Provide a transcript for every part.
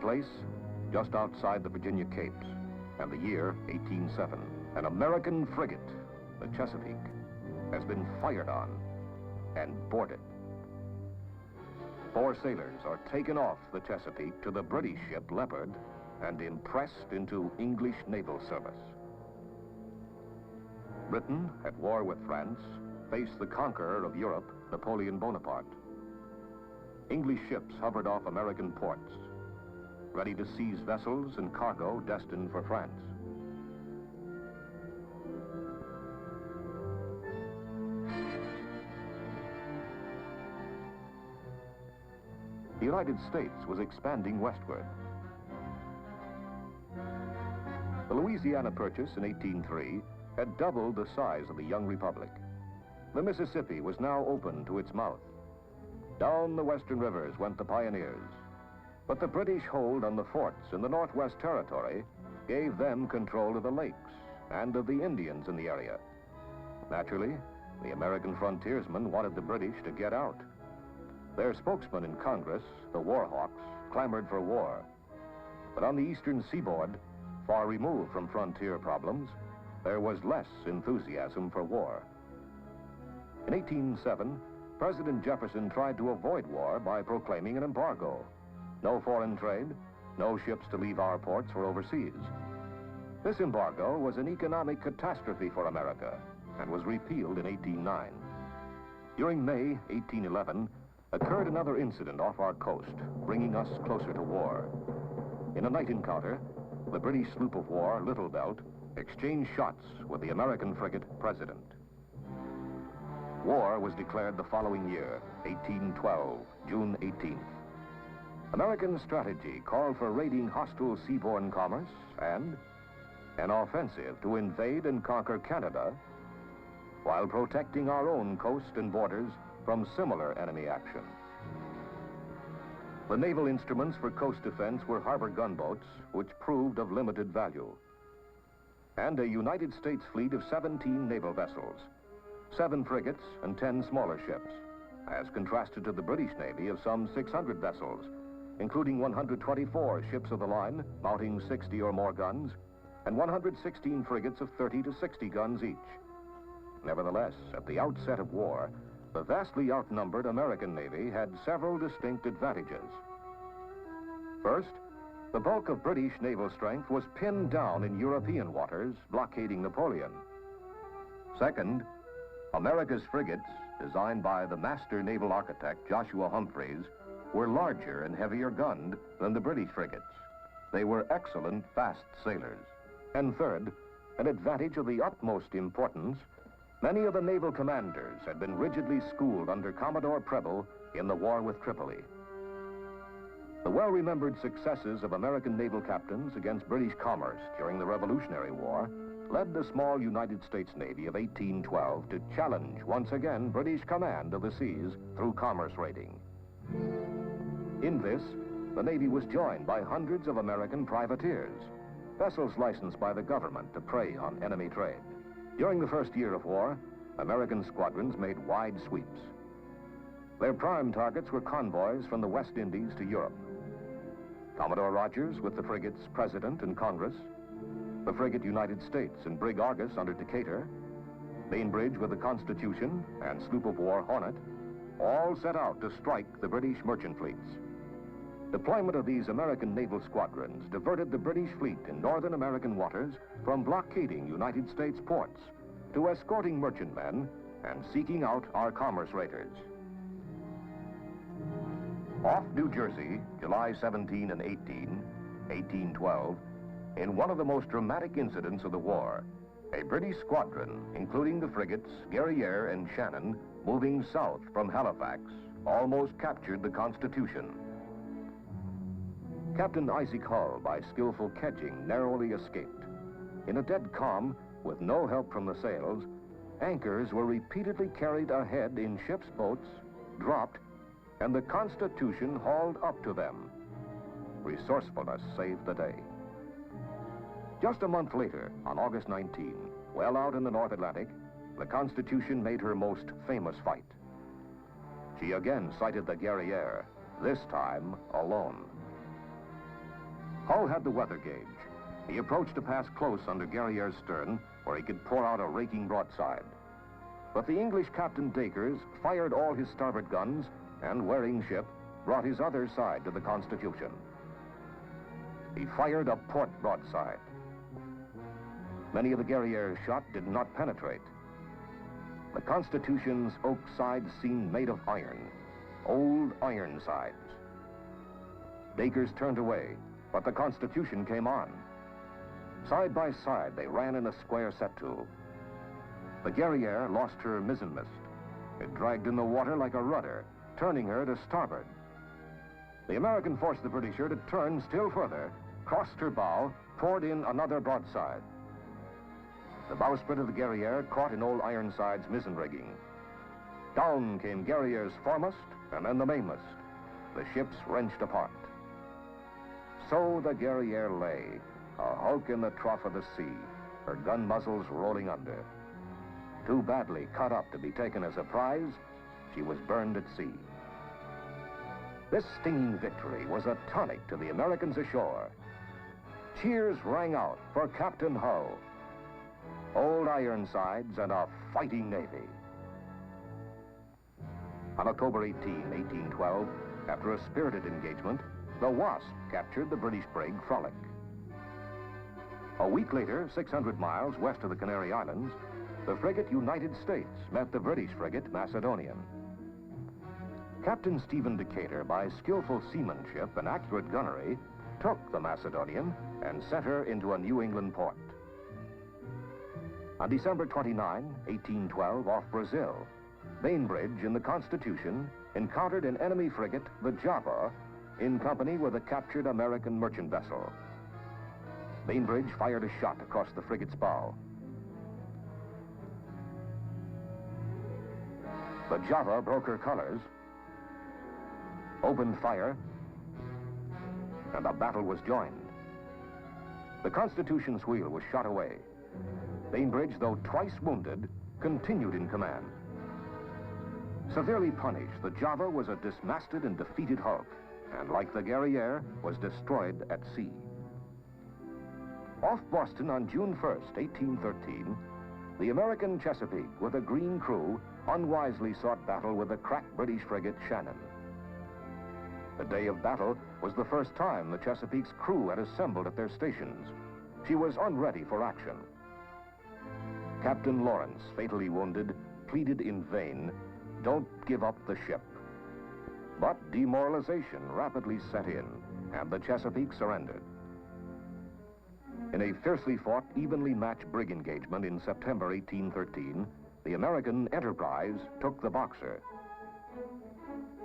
place just outside the Virginia Capes, and the year 1807. An American frigate, the Chesapeake, has been fired on and boarded. 4 sailors are taken off the Chesapeake to the British ship Leopard and impressed into English naval service. Britain, at war with France, faced the conqueror of Europe, Napoleon Bonaparte. English ships hovered off American ports, ready to seize vessels and cargo destined for France. The United States was expanding westward. The Louisiana Purchase in 1803 had doubled the size of the young republic. The Mississippi was now open to its mouth. Down the western rivers went the pioneers. But the British hold on the forts in the Northwest Territory gave them control of the lakes and of the Indians in the area. Naturally, the American frontiersmen wanted the British to get out. Their spokesman in Congress, the War Hawks, clamored for war. But on the eastern seaboard, far removed from frontier problems, there was less enthusiasm for war. In 1807, President Jefferson tried to avoid war by proclaiming an embargo. No foreign trade, no ships to leave our ports or overseas. This embargo was an economic catastrophe for America and was repealed in 1809. During May 1811, occurred another incident off our coast, bringing us closer to war. In a night encounter, the British sloop of war, Little Belt, exchanged shots with the American frigate President. War was declared the following year, 1812, June 18th. American strategy called for raiding hostile seaborne commerce and an offensive to invade and conquer Canada while protecting our own coast and borders from similar enemy action. The naval instruments for coast defense were harbor gunboats, which proved of limited value, and a United States fleet of 17 naval vessels, 7 frigates and 10 smaller ships, as contrasted to the British Navy of some 600 vessels, including 124 ships of the line mounting 60 or more guns, and 116 frigates of 30 to 60 guns each. Nevertheless, at the outset of war, the vastly outnumbered American Navy had several distinct advantages. First, the bulk of British naval strength was pinned down in European waters, blockading Napoleon. Second, America's frigates, designed by the master naval architect Joshua Humphreys, were larger and heavier gunned than the British frigates. They were excellent, fast sailors. And third, an advantage of the utmost importance, many of the naval commanders had been rigidly schooled under Commodore Preble in the war with Tripoli. The well-remembered successes of American naval captains against British commerce during the Revolutionary War led the small United States Navy of 1812 to challenge once again British command of the seas through commerce raiding. In this, the Navy was joined by hundreds of American privateers, vessels licensed by the government to prey on enemy trade. During the first year of war, American squadrons made wide sweeps. Their prime targets were convoys from the West Indies to Europe. Commodore Rogers with the frigates President and Congress, the frigate United States and brig Argus under Decatur, Bainbridge with the Constitution and sloop of war Hornet, all set out to strike the British merchant fleets. Deployment of these American naval squadrons diverted the British fleet in northern American waters from blockading United States ports to escorting merchantmen and seeking out our commerce raiders. Off New Jersey, July 17 and 18, 1812, in one of the most dramatic incidents of the war, a British squadron, including the frigates Guerriere and Shannon, moving south from Halifax, almost captured the Constitution. Captain Isaac Hull, by skillful kedging, narrowly escaped. In a dead calm, with no help from the sails, anchors were repeatedly carried ahead in ship's boats, dropped, and the Constitution hauled up to them. Resourcefulness saved the day. Just a month later, on August 19, well out in the North Atlantic, the Constitution made her most famous fight. She again sighted the Guerriere, this time alone. Hull had the weather gauge. He approached to pass close under Guerriere's stern, where he could pour out a raking broadside. But the English Captain Dacres fired all his starboard guns and, wearing ship, brought his other side to the Constitution. He fired a port broadside. Many of the Guerriere's shot did not penetrate. The Constitution's oak sides seemed made of iron, old iron sides. Dacres turned away, but the Constitution came on. Side by side, they ran in a square set-to. The Guerriere lost her mizzenmast. It dragged in the water like a rudder, turning her to starboard. The American forced the Britisher to turn still further, crossed her bow, poured in another broadside. The bowsprit of the Guerriere caught in old Ironside's mizzen rigging. Down came Guerriere's foremast and then the mainmast. The ships wrenched apart. So the Guerriere lay, a hulk in the trough of the sea, her gun muzzles rolling under. Too badly cut up to be taken as a prize, she was burned at sea. This stinging victory was a tonic to the Americans ashore. Cheers rang out for Captain Hull. Old Ironsides and a fighting navy. On October 18, 1812, after a spirited engagement, the Wasp captured the British brig Frolic. A week later, 600 miles west of the Canary Islands, the frigate United States met the British frigate Macedonian. Captain Stephen Decatur, by skillful seamanship and accurate gunnery, took the Macedonian and sent her into a New England port. On December 29, 1812, off Brazil, Bainbridge in the Constitution encountered an enemy frigate, the Java, in company with a captured American merchant vessel. Bainbridge fired a shot across the frigate's bow. The Java broke her colors, opened fire, and the battle was joined. The Constitution's wheel was shot away. Bainbridge, though twice wounded, continued in command. Severely punished, the Java was a dismasted and defeated hulk, and like the Guerriere, was destroyed at sea. Off Boston on June 1st, 1813, the American Chesapeake, with a green crew, unwisely sought battle with the crack British frigate Shannon. The day of battle was the first time the Chesapeake's crew had assembled at their stations. She was unready for action. Captain Lawrence, fatally wounded, pleaded in vain, "Don't give up the ship." But demoralization rapidly set in, and the Chesapeake surrendered. In a fiercely fought, evenly matched brig engagement in September 1813, the American Enterprise took the Boxer.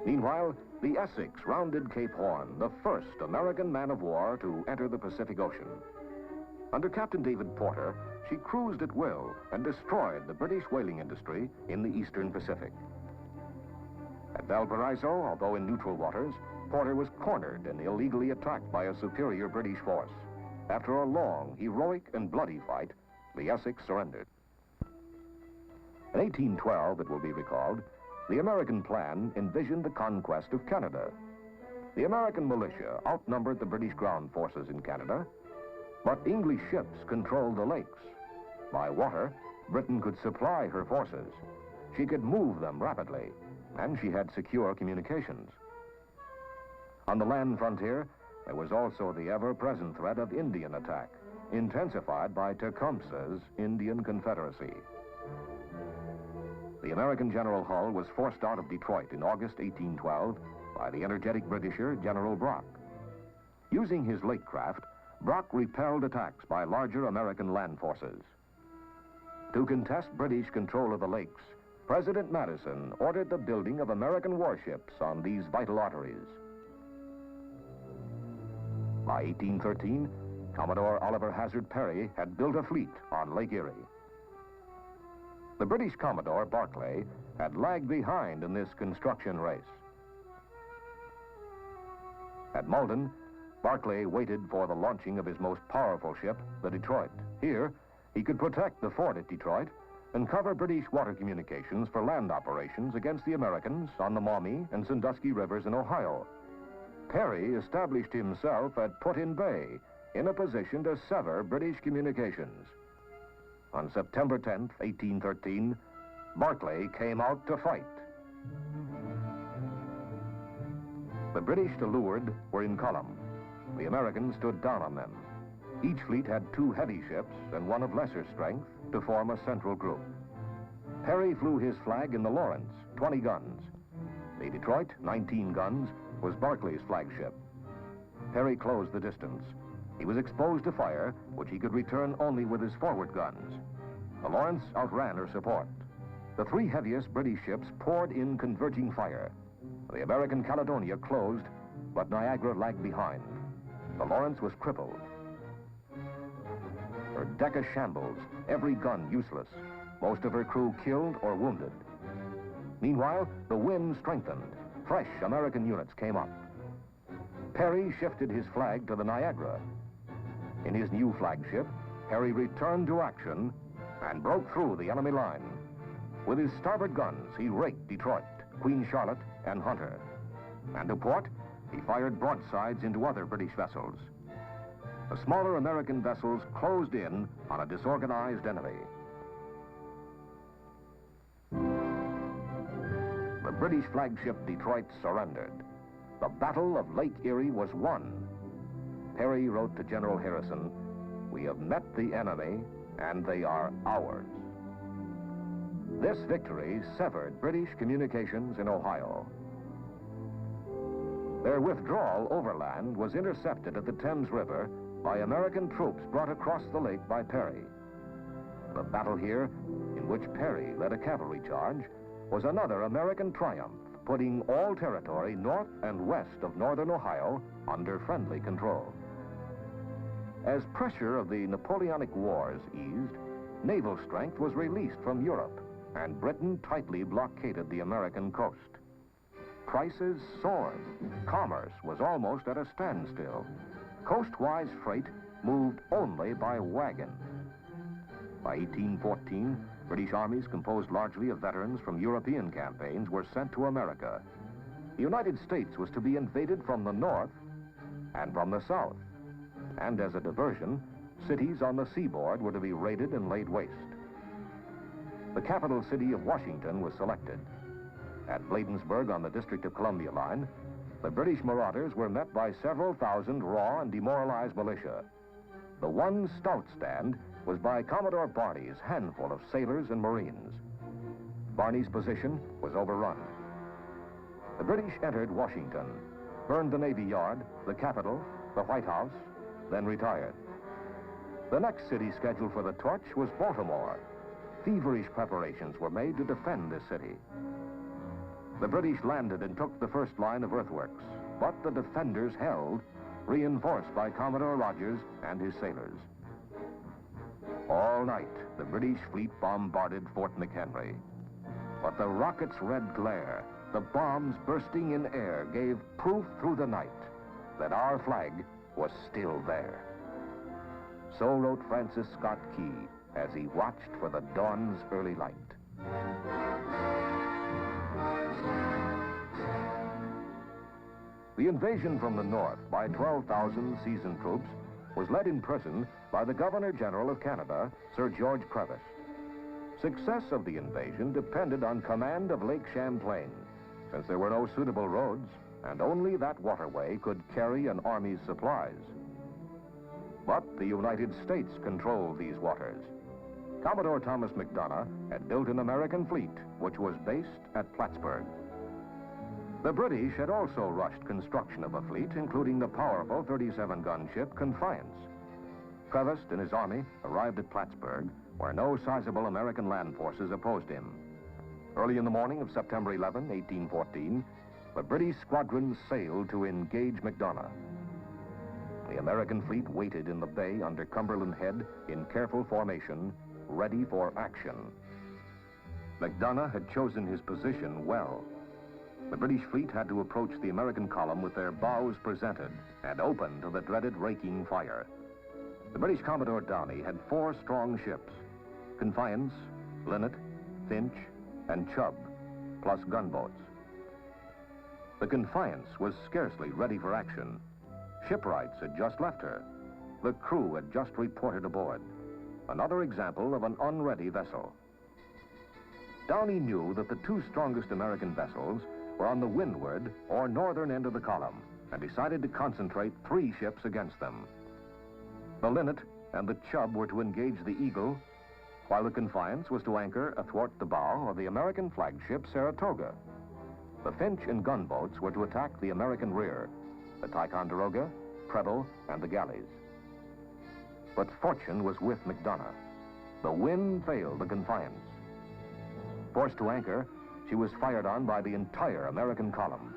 Meanwhile, the Essex rounded Cape Horn, the first American man-of-war to enter the Pacific Ocean. Under Captain David Porter, she cruised at will and destroyed the British whaling industry in the Eastern Pacific. At Valparaiso, although in neutral waters, Porter was cornered and illegally attacked by a superior British force. After a long, heroic, and bloody fight, the Essex surrendered. In 1812, it will be recalled, the American plan envisioned the conquest of Canada. The American militia outnumbered the British ground forces in Canada, but English ships controlled the lakes. By water, Britain could supply her forces. She could move them rapidly, and she had secure communications. On the land frontier, there was also the ever-present threat of Indian attack, intensified by Tecumseh's Indian Confederacy. The American General Hull was forced out of Detroit in August 1812 by the energetic Britisher General Brock. Using his lake craft, Brock repelled attacks by larger American land forces. To contest British control of the lakes, President Madison ordered the building of American warships on these vital arteries. By 1813, Commodore Oliver Hazard Perry had built a fleet on Lake Erie. The British Commodore Barclay had lagged behind in this construction race. At Malden, Barclay waited for the launching of his most powerful ship, the Detroit. Here, he could protect the fort at Detroit and cover British water communications for land operations against the Americans on the Maumee and Sandusky rivers in Ohio. Perry established himself at Put-in-Bay in a position to sever British communications. On September 10, 1813, Barclay came out to fight. The British to leeward were in column. The Americans stood down on them. Each fleet had 2 heavy ships and one of lesser strength to form a central group. Perry flew his flag in the Lawrence, 20 guns. The Detroit, 19 guns, was Barclay's flagship. Perry closed the distance. He was exposed to fire, which he could return only with his forward guns. The Lawrence outran her support. The 3 heaviest British ships poured in converging fire. The American Caledonia closed, but Niagara lagged behind. The Lawrence was crippled. Her deck a shambles, every gun useless, most of her crew killed or wounded. Meanwhile, the wind strengthened. Fresh American units came up. Perry shifted his flag to the Niagara. In his new flagship, Perry returned to action and broke through the enemy line. With his starboard guns, he raked Detroit, Queen Charlotte, and Hunter. And to port, he fired broadsides into other British vessels. The smaller American vessels closed in on a disorganized enemy. The British flagship Detroit surrendered. The Battle of Lake Erie was won. Perry wrote to General Harrison, "We have met the enemy, and they are ours." This victory severed British communications in Ohio. Their withdrawal overland was intercepted at the Thames River by American troops brought across the lake by Perry. The battle here, in which Perry led a cavalry charge, was another American triumph, putting all territory north and west of northern Ohio under friendly control. As pressure of the Napoleonic Wars eased, naval strength was released from Europe, and Britain tightly blockaded the American coast. Prices soared. Commerce was almost at a standstill. Coastwise freight moved only by wagon. By 1814, British armies composed largely of veterans from European campaigns were sent to America. The United States was to be invaded from the north and from the south. And as a diversion, cities on the seaboard were to be raided and laid waste. The capital city of Washington was selected. At Bladensburg on the District of Columbia line, the British marauders were met by several thousand raw and demoralized militia. The one stout stand was by Commodore Barney's handful of sailors and Marines. Barney's position was overrun. The British entered Washington, burned the Navy Yard, the Capitol, the White House, then retired. The next city scheduled for the torch was Baltimore. Feverish preparations were made to defend this city. The British landed and took the first line of earthworks, but the defenders held, reinforced by Commodore Rogers and his sailors. All night, the British fleet bombarded Fort McHenry. But the rocket's red glare, the bombs bursting in air, gave proof through the night that our flag was still there. So wrote Francis Scott Key as he watched for the dawn's early light. The invasion from the north by 12,000 seasoned troops was led in person by the Governor-General of Canada, Sir George Prevost. Success of the invasion depended on command of Lake Champlain, since there were no suitable roads, and only that waterway could carry an army's supplies. But the United States controlled these waters. Commodore Thomas McDonough had built an American fleet, which was based at Plattsburgh. The British had also rushed construction of a fleet, including the powerful 37-gun ship Confiance. Prevost and his army arrived at Plattsburgh, where no sizable American land forces opposed him. Early in the morning of September 11, 1814, the British squadron sailed to engage McDonough. The American fleet waited in the bay under Cumberland Head in careful formation, ready for action. McDonough had chosen his position well. The British fleet had to approach the American column with their bows presented and open to the dreaded raking fire. The British Commodore Downey had 4 strong ships: Confiance, Linnet, Finch, and Chubb, plus gunboats. The Confiance was scarcely ready for action. Shipwrights had just left her. The crew had just reported aboard. Another example of an unready vessel. Downey knew that the two strongest American vessels were on the windward or northern end of the column and decided to concentrate 3 ships against them. The Linnet and the Chubb were to engage the Eagle, while the Confiance was to anchor athwart the bow of the American flagship Saratoga. The Finch and gunboats were to attack the American rear, the Ticonderoga, Preble, and the galleys. But fortune was with McDonough. The wind failed the Confiance. Forced to anchor, she was fired on by the entire American column.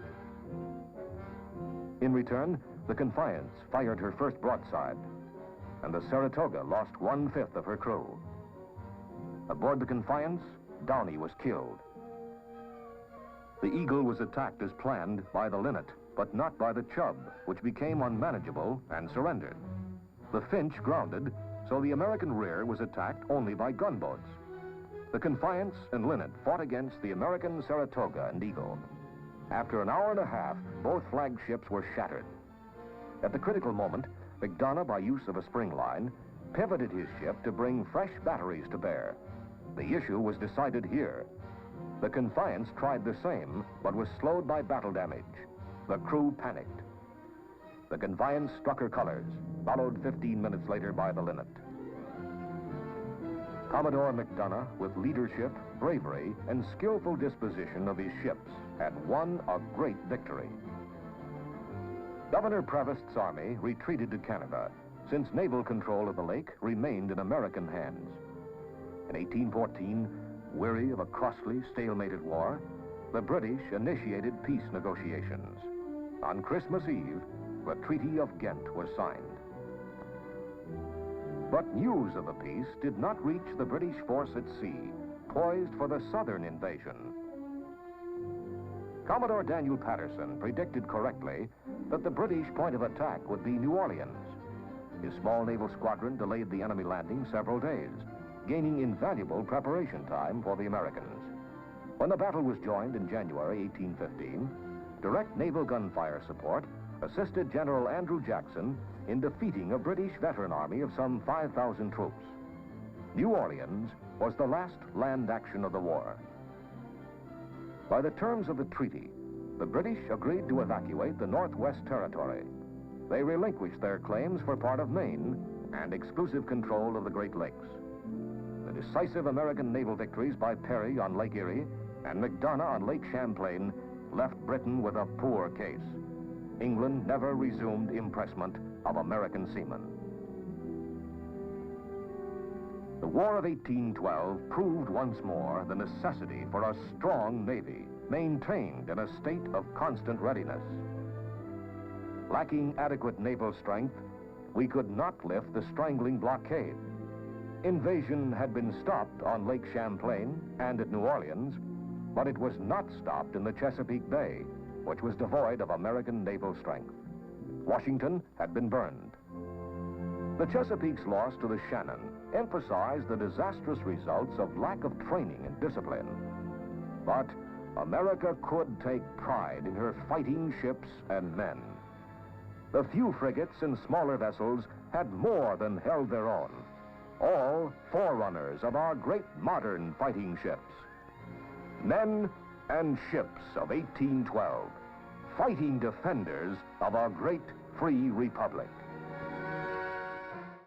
In return, the Confiance fired her first broadside, and the Saratoga lost 1/5 of her crew. Aboard the Confiance, Downey was killed. The Eagle was attacked as planned by the Linnet, but not by the Chubb, which became unmanageable and surrendered. The Finch grounded, so the American rear was attacked only by gunboats. The Confiance and Linnet fought against the American Saratoga and Eagle. After an hour and a half, both flagships were shattered. At the critical moment, McDonough, by use of a spring line, pivoted his ship to bring fresh batteries to bear. The issue was decided here. The Confiance tried the same, but was slowed by battle damage. The crew panicked. The Confiance struck her colors, followed 15 minutes later by the Linnet. Commodore McDonough, with leadership, bravery, and skillful disposition of his ships, had won a great victory. Governor Prevost's army retreated to Canada, since naval control of the lake remained in American hands. In 1814, weary of a costly, stalemated war, the British initiated peace negotiations. On Christmas Eve, the Treaty of Ghent was signed. But news of the peace did not reach the British force at sea, poised for the southern invasion. Commodore Daniel Patterson predicted correctly that the British point of attack would be New Orleans. His small naval squadron delayed the enemy landing several days, gaining invaluable preparation time for the Americans. When the battle was joined in January 1815, direct naval gunfire support assisted General Andrew Jackson in defeating a British veteran army of some 5,000 troops. New Orleans was the last land action of the war. By the terms of the treaty, the British agreed to evacuate the Northwest Territory. They relinquished their claims for part of Maine and exclusive control of the Great Lakes. The decisive American naval victories by Perry on Lake Erie and McDonough on Lake Champlain left Britain with a poor case. England never resumed impressment of American seamen. The War of 1812 proved once more the necessity for a strong navy, maintained in a state of constant readiness. Lacking adequate naval strength, we could not lift the strangling blockade. Invasion had been stopped on Lake Champlain and at New Orleans, but it was not stopped in the Chesapeake Bay, which was devoid of American naval strength. Washington had been burned. The Chesapeake's loss to the Shannon emphasized the disastrous results of lack of training and discipline. But America could take pride in her fighting ships and men. The few frigates and smaller vessels had more than held their own, all forerunners of our great modern fighting ships. Men and ships of 1812, fighting defenders of our great free republic.